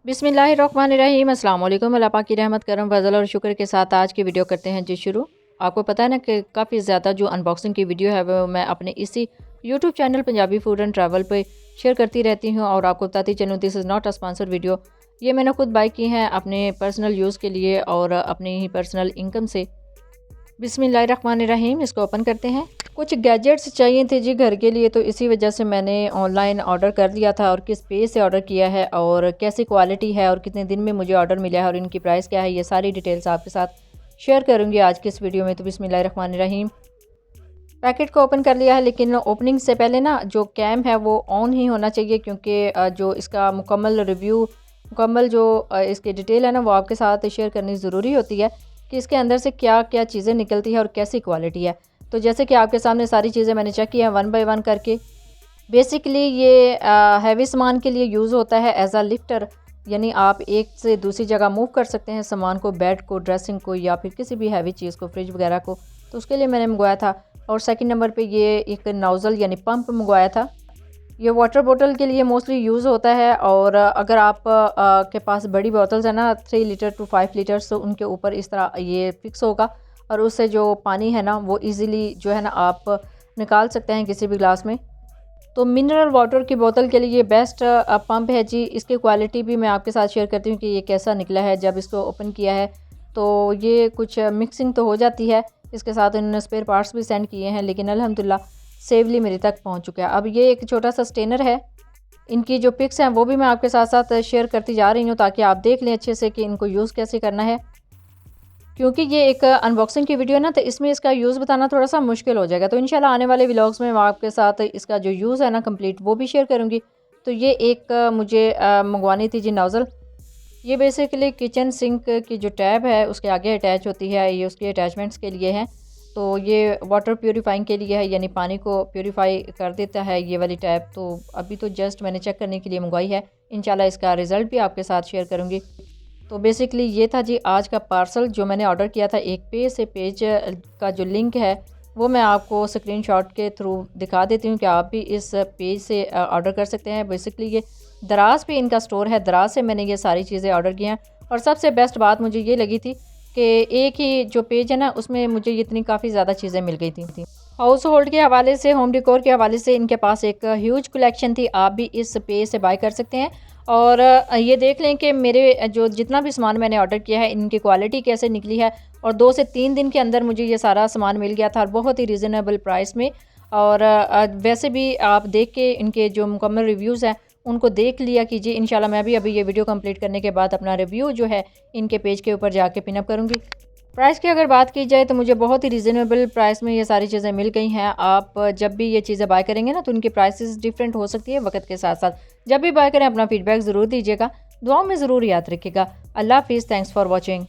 बिस्मिल्लाहिर्रहमानिर्रहीम अस्सलाम वालेकुम। अल्लाह पाक की रहमत करम फजल और शुक्र के साथ आज की वीडियो करते हैं जी शुरू। आपको पता है ना कि काफ़ी ज़्यादा जो अनबॉक्सिंग की वीडियो है वो मैं अपने इसी YouTube channel Punjabi food and travel पे शेयर करती रहती हूँ और आपको बताती चलूँ this is not a sponsored video. ये मैंने खुद बाई की हैं अपने पर्सनल यूज़ के लिए और अपनी ही पर्सनल इनकम से। बिस्मिल्लाहिर्रहमानिर्रहीम, इसको ओपन करते हैं। कुछ गैजेट्स चाहिए थे जी घर के लिए, तो इसी वजह से मैंने ऑनलाइन ऑर्डर कर दिया था और किस पेज से ऑर्डर किया है और कैसी क्वालिटी है और कितने दिन में मुझे ऑर्डर मिला है और इनकी प्राइस क्या है, ये सारी डिटेल्स आपके साथ शेयर करूंगी आज की इस वीडियो में। तो बिस्मिल्लाहिर्रहमानिर्रहीम, पैकेट को ओपन कर लिया है, लेकिन ओपनिंग से पहले ना जो कैम है वो ऑन ही होना चाहिए क्योंकि जो इसका मुकम्मल रिव्यू, मुकम्मल जो इसकी डिटेल है ना वो आपके साथ शेयर करनी ज़रूरी होती है कि इसके अंदर से क्या क्या चीज़ें निकलती है और कैसी क्वालिटी है। तो जैसे कि आपके सामने सारी चीज़ें मैंने चेक की हैं वन बाय वन करके। बेसिकली ये हैवी सामान के लिए यूज़ होता है एज अ लिफ्टर, यानी आप एक से दूसरी जगह मूव कर सकते हैं सामान को, बेड को, ड्रेसिंग को या फिर किसी भी हैवी चीज़ को, फ्रिज वगैरह को। तो उसके लिए मैंने मंगवाया था। और सेकंड नंबर पे ये एक नोज़ल यानी पंप मंगवाया था। ये वाटर बोतल के लिए मोस्टली यूज़ होता है और अगर आप के पास बड़ी बोतल्स है ना 3 लीटर टू 5 लीटर्स, तो उनके ऊपर इस तरह ये फिक्स होगा और उससे जो पानी है ना वो इजीली जो है ना आप निकाल सकते हैं किसी भी ग्लास में। तो मिनरल वाटर की बोतल के लिए ये बेस्ट पंप है जी। इसकी क्वालिटी भी मैं आपके साथ शेयर करती हूँ कि ये कैसा निकला है। जब इसको ओपन किया है तो ये कुछ मिक्सिंग तो हो जाती है, इसके साथ इन्होंने स्पेयर पार्ट्स भी सेंड किए हैं, लेकिन अल्हम्दुलिल्लाह सेफली मेरे तक पहुंच चुका है। अब ये एक छोटा सा स्टेनर है, इनकी जो पिक्स हैं वो भी मैं आपके साथ साथ शेयर करती जा रही हूँ ताकि आप देख लें अच्छे से कि इनको यूज़ कैसे करना है। क्योंकि ये एक अनबॉक्सिंग की वीडियो है ना, तो इसमें इसका यूज़ बताना थोड़ा सा मुश्किल हो जाएगा। तो इंशाल्लाह आने वाले व्लॉग्स में मैं आपके साथ इसका जो यूज़ है ना कंप्लीट वो भी शेयर करूँगी। तो ये एक मुझे मंगवानी थी जी नोज़ल। ये बेसिकली किचन सिंक की जो टैब है उसके आगे अटैच होती है, ये उसके अटैचमेंट्स के लिए है। तो ये वाटर प्यूरीफाइंग के लिए है, यानी पानी को प्यूरीफाई कर देता है ये वाली टैब। तो अभी तो जस्ट मैंने चेक करने के लिए मंगवाई है, इंशाल्लाह इसका रिज़ल्ट भी आपके साथ शेयर करूँगी। तो बेसिकली ये था जी आज का पार्सल जो मैंने ऑर्डर किया था। एक पेज से पेज का जो लिंक है वो मैं आपको स्क्रीनशॉट के थ्रू दिखा देती हूँ कि आप भी इस पेज से ऑर्डर कर सकते हैं। बेसिकली ये दराज पे इनका स्टोर है, दराज से मैंने ये सारी चीज़ें ऑर्डर की हैं। और सबसे बेस्ट बात मुझे ये लगी थी कि एक ही जो पेज है ना उसमें मुझे इतनी काफ़ी ज़्यादा चीज़ें मिल गई थी। हाउस होल्ड के हवाले से, होम डेकोर के हवाले से इनके पास एक ह्यूज कलेक्शन थी। आप भी इस पेज से बाय कर सकते हैं और ये देख लें कि मेरे जो जितना भी सामान मैंने ऑर्डर किया है इनकी क्वालिटी कैसे निकली है। और 2 से 3 दिन के अंदर मुझे ये सारा सामान मिल गया था और बहुत ही रीज़नेबल प्राइस में। और वैसे भी आप देख के इनके जो मुकम्मल रिव्यूज़ हैं उनको देख लिया कीजिए। इंशाल्लाह मैं भी अभी ये वीडियो कंप्लीट करने के बाद अपना रिव्यू जो है इनके पेज के ऊपर जाके पिनअप करूँगी। प्राइस की अगर बात की जाए तो मुझे बहुत ही रीज़नेबल प्राइस में ये सारी चीज़ें मिल गई हैं। आप जब भी ये चीज़ें बाय करेंगे ना तो उनकी प्राइसेस डिफरेंट हो सकती है वक्त के साथ साथ। जब भी बाय करें अपना फीडबैक ज़रूर दीजिएगा, दुआओं में ज़रूर याद रखिएगा। अल्लाह हाफिज़, थैंक्स फॉर वॉचिंग।